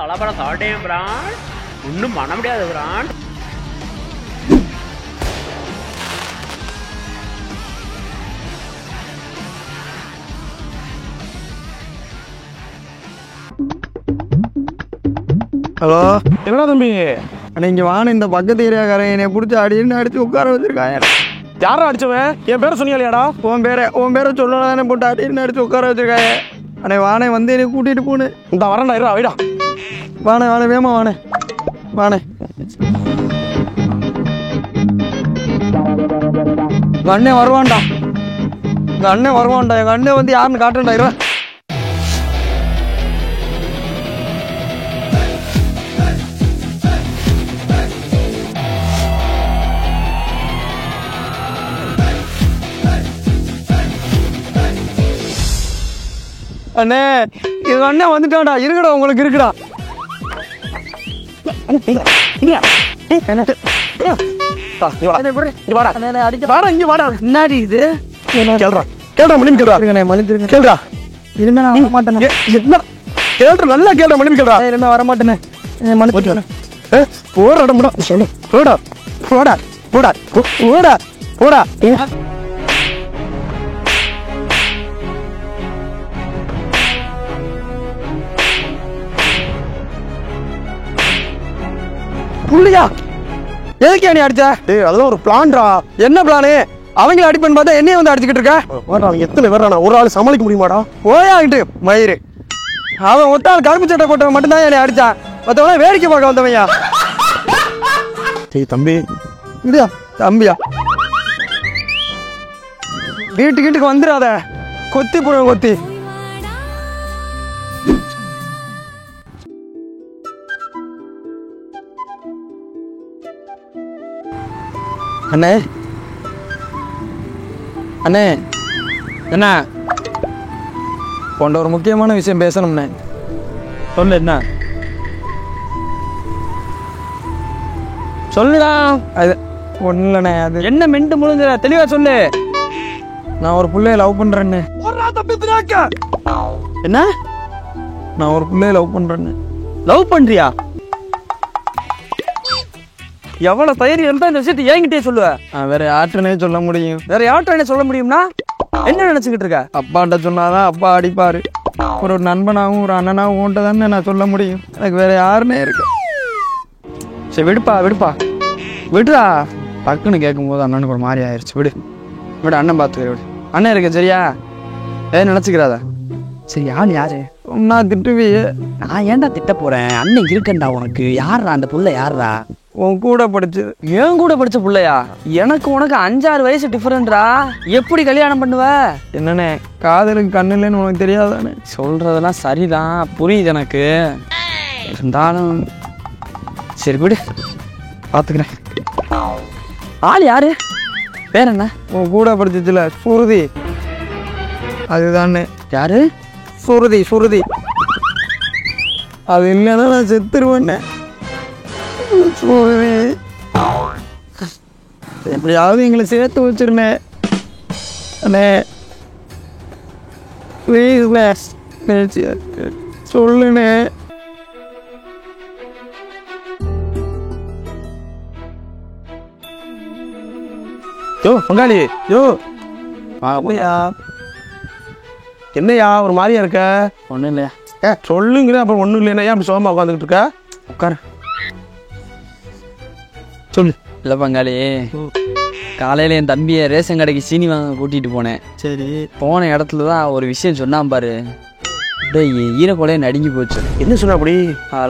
பலபரம் சாப்பிட்டேன் பிரான், ஒன்றும் பண்ண முடியாது பிரான். ஹலோ, என்னடா தம்பி? நீங்க வான இந்த பக்கத்து ஏரியாக்காரன் என்னை பிடிச்சி அடின்னு அடிச்சு உட்கார வச்சிருக்காங்க. யாரா அடிச்சவன்? என் பேரை சொன்னியாடா? உன் பேரை சொல்லலாம் தானே போட்டு அடின்னு அடிச்சு உட்கார வச்சிருக்காங்க. அண்ணே வானே வந்து என்னை கூட்டிட்டு போனேன். இந்த வரண்டா இருடா, வைடா. வானே வேமா வானே. எங்க அண்ணன் வருவான்டா. எங்க அண்ணன் வந்து யாருன்னு காட்டுறா. இருவா அண்ணே, எங்க அண்ணன் வந்துட்டான்டா. இருக்குடா, உங்களுக்கு இருக்குடா. என்னடி இது? கேள்றா மணிம் கேள்றா. கேள்றா இனிமே நான் வர மாட்டேன். கேள்றா, நல்லா கேள்றா மணிம் கேள்றா. இனிமே வர மாட்டேனே. போடா முடா சொல்லு. போடா போடா போடா போடா போடா. புள்ளியா எதுக்கே நீ அடிச்ச? அதெல்லாம் ஒரு பிளான்டா. என்ன பிளானு? அவங்கள அடிப்பேன்னு பார்த்தா என்னைய வந்து அடிச்சுக்கிட்டு இருக்க. அவன் எத்தனை பேர் ஒரு ஆள் சமாளிக்க முடியுமாடா? போயாகிட்டு மயிறு. அவன் ஒத்தாள் கருப்பு சட்டை போட்டவன் மட்டும்தான் என்னை அடிச்சான். மற்றவன வேடிக்கை பார்க்க வந்தவையா? தம்பி இல்லையா தம்பியா? வீட்டுக்கு வந்துடாத. கொத்தி போடுவேன் கொத்தி. அண்ணே என்ன போன்ற ஒரு முக்கியமான விஷயம் பேசணும்ண்ணே. சொல்லு. என்ன சொல்லுடா. அது ஒன்றும் இல்லைண்ணே. அது என்ன மெண்டு முழுங்குற? தெளிவா சொல்லு. நான் ஒரு பிள்ளைய லவ் பண்றேன்னு. என்ன? நான் ஒரு பிள்ளைய லவ் பண்றேன்னு. லவ் பண்றியா? எவ்வளவு தைரியம் இருந்தா இந்த விஷயத்தை என்கிட்டே சொல்லுவ? வேற யார்ட்டனே சொல்ல முடியும்? வேற யார்கிட்ட என்ன சொல்ல முடியும்னா என்ன நினைச்சுக்கிட்டு இருக்க? அப்பாட்ட சொன்னாதான் அப்பா அடிப்பாரு. ஒரு நண்பனாகவும் ஒரு அண்ணனாகவும் உன்ட்ட தானே நான் சொல்ல முடியும். எனக்கு வேற யாருன்னே இருக்கு. சரி விடுடா. டக்குன்னு கேட்கும்போது அண்ணனுக்கு ஒரு மாதிரி ஆயிடுச்சு. விடு, அண்ணன் பார்த்துக்கிற. விடு, அண்ணன் இருக்கு சரியா? நினைச்சுக்கிறாத. சரி, ஆள் யாரு? நான் திட்டுவியே. நான் ஏன்டா திட்ட போறேன்? அண்ணன் இருக்கண்டா உனக்கு. யாரா அந்த புள்ள? யாரா? உன் கூட படிச்சது. ஏன் கூட படிச்ச புள்ளையா? எனக்கு உனக்கு 5-6 வயசு டிஃபரெண்டா. எப்படி கல்யாணம் பண்ணுவ? என்னண்ணே, காதலுக்கு கண்ணு இல்லைன்னு உனக்கு தெரியாதானே? சொல்றதெல்லாம் சரிதான், புரியுது எனக்கு. இருந்தாலும் சரி விடு, பார்த்துக்கிறேன். ஆள் யாரு? பேர் என்ன? உன் கூட படிச்சதுல சுருதி. அதுதானே. யாரு? சுருதி. அது இல்லைன்னா நான் செத்துருவேண்ணே. எப்படியாவது எங்களை சேர்த்து வச்சிருந்தேன் அண்ணே. சொல்லுண்ணே. யோ பங்காளி, யோ என்னையா ஒரு மாதிரியா இருக்க? ஒன்றும் இல்லையா? சொல்லுங்கிற அப்புறம் ஒன்றும் இல்லைன்னா அப்படி சோகமா உட்காந்துக்கிட்டு இருக்க? உட்காரு. சொல்லு. இல்லை பங்காளி, காலையில் என் தம்பியை ரேஷன் கடைக்கு சீனி வாங்க கூட்டிகிட்டு போனேன். சரி. போன இடத்துல தான் ஒரு விஷயம் சொன்னான் பாரு. ஈரக்கொலையை நடுங்கி போச்சு. என்ன சொன்ன? அப்படி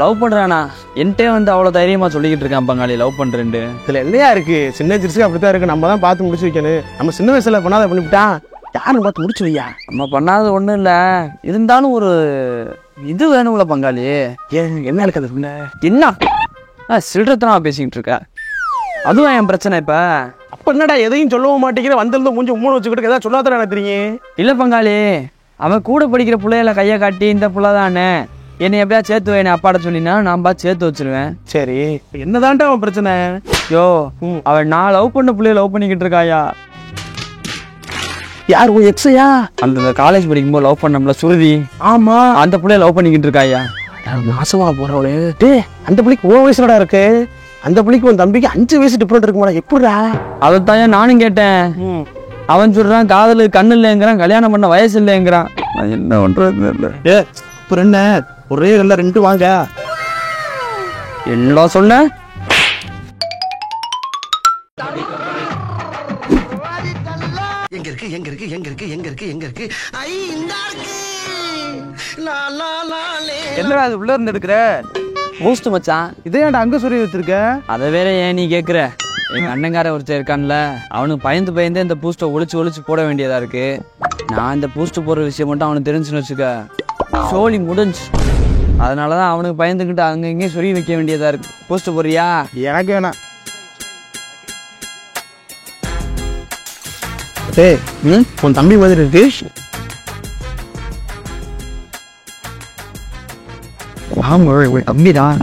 லவ் பண்ணுறானா? என்கிட்டே வந்து அவ்வளோ தைரியமாக சொல்லிக்கிட்டு இருக்கான் பங்காளி, லவ் பண்ணுறேன்ட்டு. இதில் இல்லையா இருக்கு? சின்ன சிறுசுக்கு அப்படித்தான் இருக்கு. நம்ம தான் பார்த்து முடிச்சு வைக்கணும். நம்ம சின்ன வயசுல பண்ணாத பண்ணிவிட்டான். யாரும் பார்த்து முடிச்சு வையா? நம்ம பண்ணாத ஒன்றும் இல்லை, இருந்தாலும் ஒரு இது வேணும்ல பங்காளி. ஏன் என்ன இருக்காது? என்ன சில்லறத்தனமா பேசிக்கிட்டு இருக்க? அதுவும் என் பிரச்சனை. இப்போ அப்போ என்னடா எதையும் சொல்லவும் மாட்டேங்கிற? வந்திருந்தோம் கொஞ்சம் மூணு வச்சுக்கிட்டு ஏதாவது சொல்லாதான் எனக்கு தெரியும். இல்லை பங்காளி, அவன் கூட படிக்கிற பிள்ளைகளை கையை காட்டி இந்த பிள்ளை தானே என்னை எப்படியா சேர்த்து வை, அப்பாட சொன்னா நான் பார்த்து சேர்த்து வச்சிருவேன். சரி, என்னதான்டா அவன் பிரச்சனை? யோ, அவன் நான் லவ் பண்ண பிள்ளைய லவ் பண்ணிக்கிட்டு இருக்காயா. யார்? ஓ எக்ஸையா? அந்த காலேஜ் படிக்கும்போது லவ் பண்ணோம்ல சுருதி. ஆமா, அந்த பிள்ளைய லவ் பண்ணிக்கிட்டு இருக்காயா. நாசமா போறவளே. டேய் அந்த பிள்ளைக்கு 1 வயசுலடா இருக்கு. அந்த பிள்ளைக்கு உன் தம்பிக்கு 5 வயசு டிஃபரெண்ட் இருக்குமாடா. எப்படிடா? அதைத்தான் நானும் கேட்டேன். அவன் சொல்றான் காதலு கண்ணு இல்லைங்கிறான், கல்யாணம் பண்ண வயசு இல்லைங்கிறான். நான் என்ன பண்றது இல்லை. அப்புறம் என்ன, ஒரே கல்ல 2 வாங்க. என்னடா சொன்ன? எங்க இருக்கு எங்க இருக்கு எங்க இருக்கு எங்க இருக்கு எங்க இருக்கு ஐ இந்த இருக்கு லா லா லா லே. என்னடா அது உள்ள இருந்து எடுக்கிற? பூஸ்ட் மச்சான். இதே ஏன்டா அங்க சொல்லி வச்சிருக்க? அதை வேற ஏன் நீ கேட்குற? எங்கள் அண்ணங்கார ஒருத்தர் இருக்கான்ல, அவனுக்கு பயந்து இந்த பூஸ்ட்டை ஒளிச்சு போட வேண்டியதாக இருக்கு. நான் இந்த பூஸ்ட் போடுற விஷயம் மட்டும் அவனுக்கு தெரிஞ்சுன்னு வச்சுக்க, சோழி முடிஞ்சு. அதனால தான் அவனுக்கு பயந்துக்கிட்டு அங்கே இங்கேயும் சொல்லி வைக்க வேண்டியதாக இருக்கு. பூஸ்ட் போடுறியா? எனக்கு வேணாம். டேய் உன் தம்பி மாதிரி இருக்கு. ஆமா தம்பிதான்.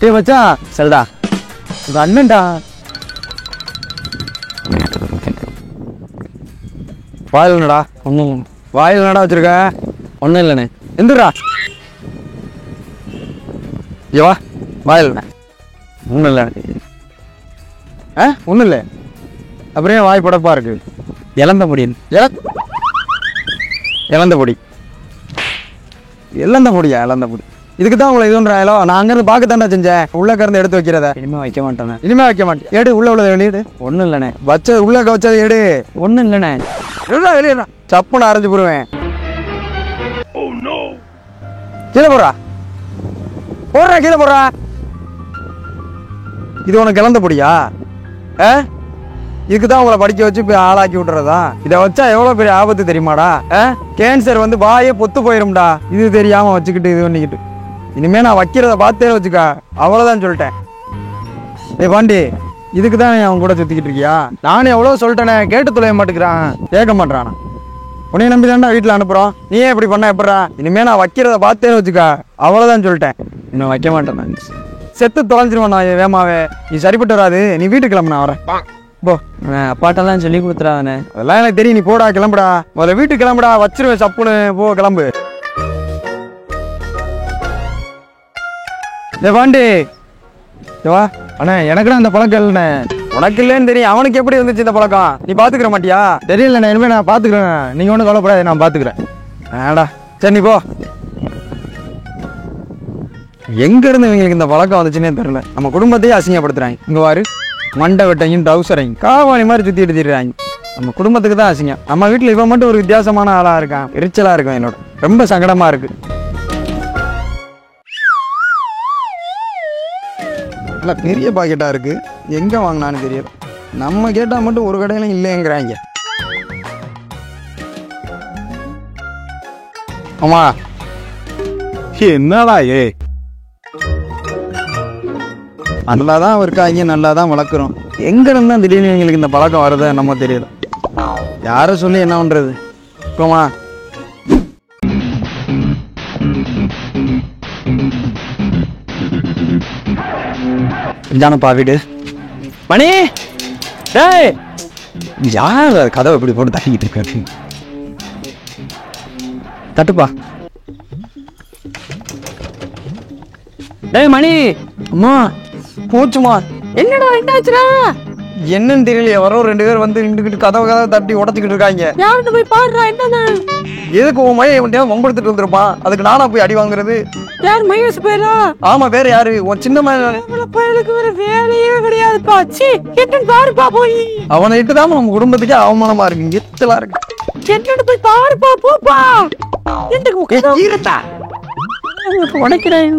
டே மச்சான் சரிடா. உங்க அண்ணன்டா. வாயில் என்னடா? ஒன்றும் வாயில் என்னடா வச்சிருக்க? ஒன்றும் இல்லைண்ணே. எந்திரா ஏவா வாயில் என்ன? ஒன்றும் இல்லை. ஒன்றும் இல்லை. அப்புறம் ஏன் வாய் படப்பா இருக்கு? இழந்த முடியும். இழந்த பொடி. இழந்த பொடியா? இழந்த பொடி. இதுக்கு தான் உங்களை இது ஒன்றாயிலோ. நான் அங்கேருந்து பார்க்கத்தாண்டா செஞ்சேன். உள்ள கறந்து எடுத்து வைக்கிறத. இனிமேல் வைக்க மாட்டேண்ணே. இனிமே வைக்க மாட்டேன். எடு உள்ள உள்ளதை வெளியிடு. ஒன்றும் இல்லைண்ணே. வச்ச உள்ள வச்சதை எடு. ஒன்றும் இல்லைண்ணே. எடுடா வெளியிடா. சப்புன்னு அரைஞ்சு போடுவேன். கீழே போடுறா. கீழே போடுறா. இது உனக்கு இழந்த பொடியா? இதுக்கு தான் உங்களை படிக்க வச்சு இப்போ ஆளாக்கி விட்டுறதா? இதை வச்சா எவ்வளோ பெரிய ஆபத்து தெரியுமாடா? கேன்சர் வந்து வாயே பொத்து போயிரும்டா. இது தெரியாமல் வச்சுக்கிட்டு இது பண்ணிக்கிட்டு. இனிமேல் நான் வைக்கிறத பார்த்தே வச்சுக்கா. அவ்வளோதான் சொல்லிட்டேன். பாண்டி, இதுக்கு தான் அவன் கூட சுற்றிக்கிட்டு இருக்கியா? நானும் எவ்வளோ சொல்லிட்டேனே, கேட்டு தொலைய மாட்டேங்கிறான். கேட்க மாட்டானா? உன்னைய நம்பி தாண்டா வீட்டில் அனுப்புகிறோம். நீயே இப்படி பண்ண எப்படா? இனிமேல் நான் வைக்கிறத பார்த்தே வச்சுக்கா. அவ்வளோதான் சொல்லிட்டேன். இன்னும் வைக்க மாட்டேன். நான் செத்து தொலைஞ்சிருவேன் நான் வேமாவே. நீ சரிப்பட்டு வராது. நீ வீட்டுக்கு கிளம்பு, நான் வரேன். போ. அப்பாட்டெல்லாம் சொல்லி கொடுத்துறாதானே. அதெல்லாம் எனக்கு தெரியும். நீ போடா, கிளம்புடா. முதல்ல வீட்டுக்கு கிளம்புடா. வச்சிருவேன் சப்புன்னு. போ கிளம்பு. பாண்டி வா. அண்ணே எனக்குடா அந்த பழக்கம் இல்லைண்ணே. உனக்கு இல்லைன்னு தெரியும். அவனுக்கு எப்படி வந்துச்சு இந்த பழக்கம்? நீ பாத்துக்கிற மாட்டியா? தெரியலண்ணே. இனிமேல் நான் பாத்துக்கிறேன். நீங்க ஒன்றும் கவலைப்படாது, நான் பாத்துக்கிறேன். வேடா சரி நீ போ. எங்க இருந்து இவங்களுக்கு இந்த பழக்கம் வந்துச்சுன்னே தெரியல. நம்ம குடும்பத்தையே அசிங்கப்படுத்துறாங்க. இங்க வாரு, மண்டை வெட்டையும் டவுசரையும் காவாணி மாதிரி சுத்தி எடுத்துடுறாங்க. நம்ம குடும்பத்துக்கு தான் அசிங்கம். நம்ம வீட்டில் இவன் மட்டும் ஒரு வித்தியாசமான ஆளா இருக்கான். எரிச்சலா இருக்கும். என்னோட ரொம்ப சங்கடமா இருக்கு. நல்லா பெரிய பாக்கெட்டா இருக்கு. எங்க வாங்கினான்னு தெரியல. நம்ம கேட்டா மட்டும் ஒரு கடையிலும் இல்லைங்கிறாங்க. ஆமா என்னடா நல்லா தான் இருக்காங்க, நல்லா தான் வளர்க்குறோம். எங்க இருந்தா திடீர்னு எங்களுக்கு இந்த பழக்கம் வருது நம்ம தெரியல. யார சொல்லி என்ன பண்றது? போமா. இதானப்பா வீடு. மணி, டேய் யார் கதவை இப்படி போட்டு தட்டிக்கிட்டு இருக்காரு? தட்டுப்பா. டேய் மணி. அம்மா போச்சுமா. என்னடா என்னாச்சுடா? என்னன்னு தெரியலையே. வர 2 பேர் வந்து நின்றுக்கிட்டு கதவை தட்டி உடச்சிக்கிட்டு இருக்காங்க. யாருன்னு போய் பாடுறா. என்னன்னு? எதுக்கு உன் மையம் இவன் வம்பெடுத்துட்டு வந்திருப்பான். அதுக்கு நானா போய் அடி வாங்குறது? யார் மகேஷ் பேரா? ஆமா வேற யாரு? உன் சின்ன மகன். பயலுக்கு வேற வேலையே கிடையாதுப்பா. சீ என்னன்னு பாருப்பா போய். அவனை இட்டுதான் நம்ம குடும்பத்துக்கே அவமானமா இருக்கு. எத்தலா இருக்கு. என்னன்னு போய் பாருப்பா. போப்பா. உடைக்கிறேன்.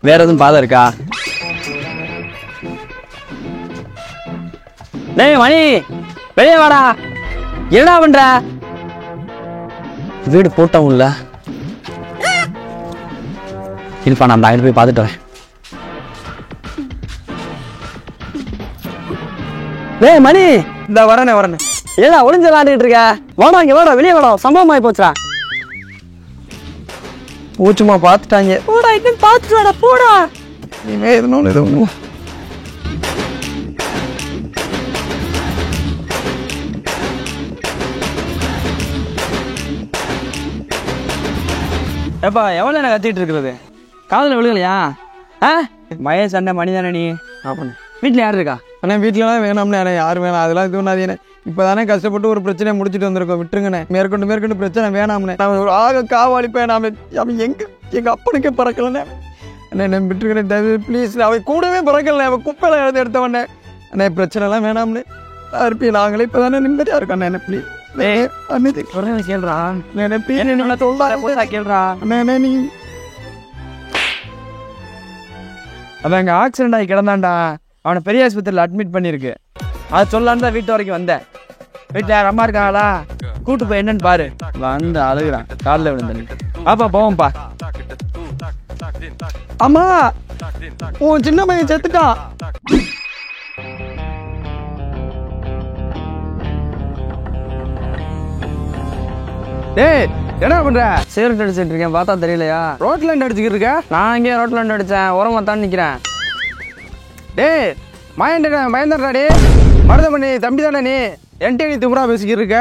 வேற எதுவும் பாதை இருக்கா? டேய் மணி, வெளியே வாடா. என்னடா பண்ற? வீடு போட்டோம்ல. இருப்பா, நான் அந்த போய் பார்த்துட்டு வரேன். டேய் மணி, இந்த வரனே ஏடா ஒளிஞ்ச விளையாண்டுட்டு இருக்க? வாடா இங்க வாடா, வெளியே வாடா. சம்பவம் ஆகி போச்சுடா. பூச்சுமா பார்த்துட்டாங்க. போடா, இன்னும் பார்த்துட்டு வாடா. போடா. இனிமே எதுவும் ஏப்பா எவ்வளோ என்ன கத்திட்டு இருக்கிறது காதல விழுகலையா ஆ மகேஷ் அண்ணன் மணிதானே நீ அப்படின்னு வீட்டில் யார் இருக்கா அண்ணா வீட்டிலலாம் வேணாம்ண்ணே அண்ணே யாரும் வேணாம் அதெல்லாம் இது பண்ணாதீண்ணே இப்போ தானே கஷ்டப்பட்டு ஒரு பிரச்சனையை முடிச்சுட்டு வந்திருக்கோம் விட்டுருங்கண்ணே மேற்கொண்டு பிரச்சனை வேணாம்ண்ணே நான் ஒரு ஆக காவாளிப்பேன் அவன் எங்கள் அப்பனுக்கே பறக்கலண்ணே அண்ணே என்ன விட்டுருங்கண்ணே தயவு ப்ளீஸ் அவன் கூடவே பறக்கலண்ணே அவன் குப்பையில எழுதி எடுத்தவண்ணே அண்ணே பிரச்சனைலாம் வேணாம்ண்ணே இருப்பி நாங்களே இப்போ தானே நிம்மதியாக இருக்கோண்ணே என்ன ப்ளீஸ் கேள்றா என்ன சொல்றா கேள்றா அண்ணே நீ அவன் அங்கே ஆக்சிடென்ட் ஆகி கிடந்தான்டா அவனை பெரிய ஆஸ்பத்திரியில் அட்மிட் பண்ணியிருக்கு அதை சொல்லலான்னு தான் வீட்டு வரைக்கும் வந்தேன் வீட்டில் யார் அம்மா இருக்காங்களா கூட்டு போய் என்னன்னு பாரு வந்து அழுகுறான் காலில் விழுந்து பாப்பா போவோம்ப்பா அம்மா உன் சின்ன பையன் செத்துட்டான் டேய் என்ன பண்ற சிகரெட் அடிச்சிட்டு இருக்கேன் பார்த்தா தெரியலையா ரோட்ல அடிச்சுக்கிட்டு இருக்க நான் இங்கே ரோட்டில் அடித்தேன் உரமா தான் நிற்கிறேன் டேய் பயந்துடுறாடி மருதமணி தம்பி தானே நீ என்கிட்ட நீ திமுறா பேசிக்கிட்டு இருக்க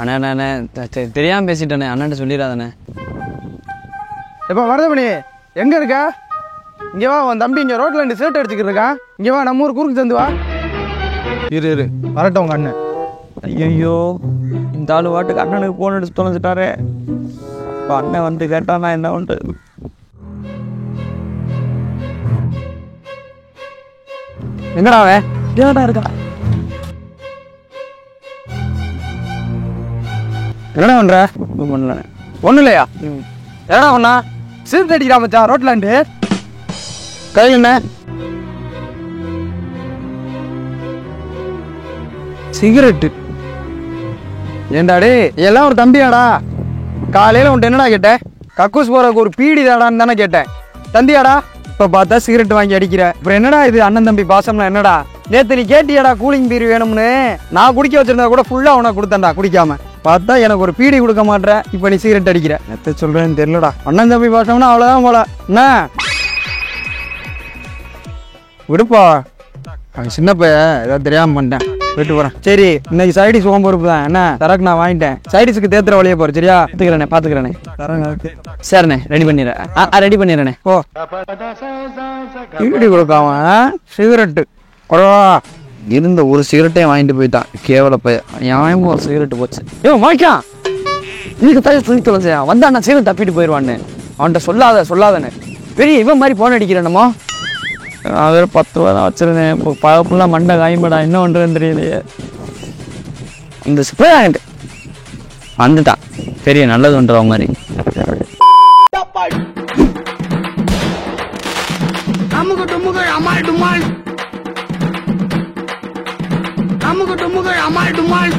அண்ணே அண்ணே தெரியாமல் பேசிட்டேண்ணே அண்ணன்ட்ட சொல்லிடாதானே இப்போ மருதமணி எங்க இருக்க இங்கே வா உன் தம்பி இங்கே ரோட்ல ரெண்டு ஷர்ட் அடிச்சுக்கிட்டு இருக்கான் இங்கே வா நம்ம ஊர் குறுக்கு தந்து வா இரு வரட்டும் உங்க அண்ணன் ஐயோ இந்த ஆளு வாட்டுக்கு அண்ணனுக்கு போன் எடுத்து தொலைஞ்சிட்டாரே இப்போ அண்ணன் வந்து கேட்டானா என்ன பண்ணுறது எங்கடா அவன் ஏடா இருக்கா என்னடா பண்ற பண்ணல ஒன்றும் இல்லையா என்னடா பண்ணா சீர்ட் அடிக்கிறா மச்சான் ரோட்லாண்டு கையில் என்ன சிகரெட்டு ஏண்டாடே எல்லாம் ஒரு தம்பியாடா காலையில் உன்ட்டு என்னடா கேட்டேன் கக்கூஸ் போறதுக்கு ஒரு பீடி தாடான்னு தானே கேட்டேன் தந்தியாடா இப்போ பார்த்தா சிகரெட் வாங்கி அடிக்கிற அப்புறம் என்னடா இது அண்ணன் தம்பி பாசம்னா என்னடா நேற்று நீ கேட்டியாடா கூலிங் பீர் வேணும்னு நான் குடிக்க வச்சிருந்தா கூட ஃபுல்லாக உனக்கு கொடுத்தேன்டா குடிக்காம பார்த்தா எனக்கு ஒரு பீடி கொடுக்க மாட்டேன் இப்போ நீ சிகரெட் அடிக்கிற நேற்று சொல்கிறேன்னு தெரியலடா அண்ணன் தம்பி பாசம்னா அவ்வளோதான் போல என்ன விடுப்பா அவன் சின்ன பையன் ஏதாவது தெரியாமல் பண்ணிட்டேன் போயிட்டு போகிறேன் சரி இன்னைக்கு சைடிஸ் சோம்பருப்பு தான் என்ன தரக்கு நான் வாங்கிட்டேன் சைடிஸுக்கு தேத்துற வழியே போகிறேன் சரியா பார்த்துக்கிறேண்ணே தரங்க சரிண்ணே ரெடி பண்ணிடுறேன் ரெடி பண்ணிடுறேண்ணே ஓ பீடி கொடுக்காம சிகரெட்டு குறவா இருந்த ஒரு சிகரெட்டே வாங்கிட்டு போயிட்டான் கேவல பையன் நியாயமும் ஒரு சிகரெட்டு போச்சு ஏ வாய்க்கான் இதுக்கு தான் சொல்லி தொலைச்சா வந்தா நான் சிகரெட் தப்பிட்டு போயிடுவான்னு அவன்கிட்ட சொல்லாதன்னு பெரிய இவன் மாதிரி போன் அடிக்கிறேன்னமோ நான் 10 ரூபா தான் வச்சிருந்தேன் இப்போ பழப்புலாம் மண்டை காயம்படா என்ன பண்ணுறதுன்னு தெரியலையே இந்த ஸ்ப்ரே ஆகிட்டு வந்துட்டான் பெரிய நல்லது பண்ணுற மாதிரி அமுக டுமுக அமால் டுமால் அமுக டுமுக அமால் டுமால்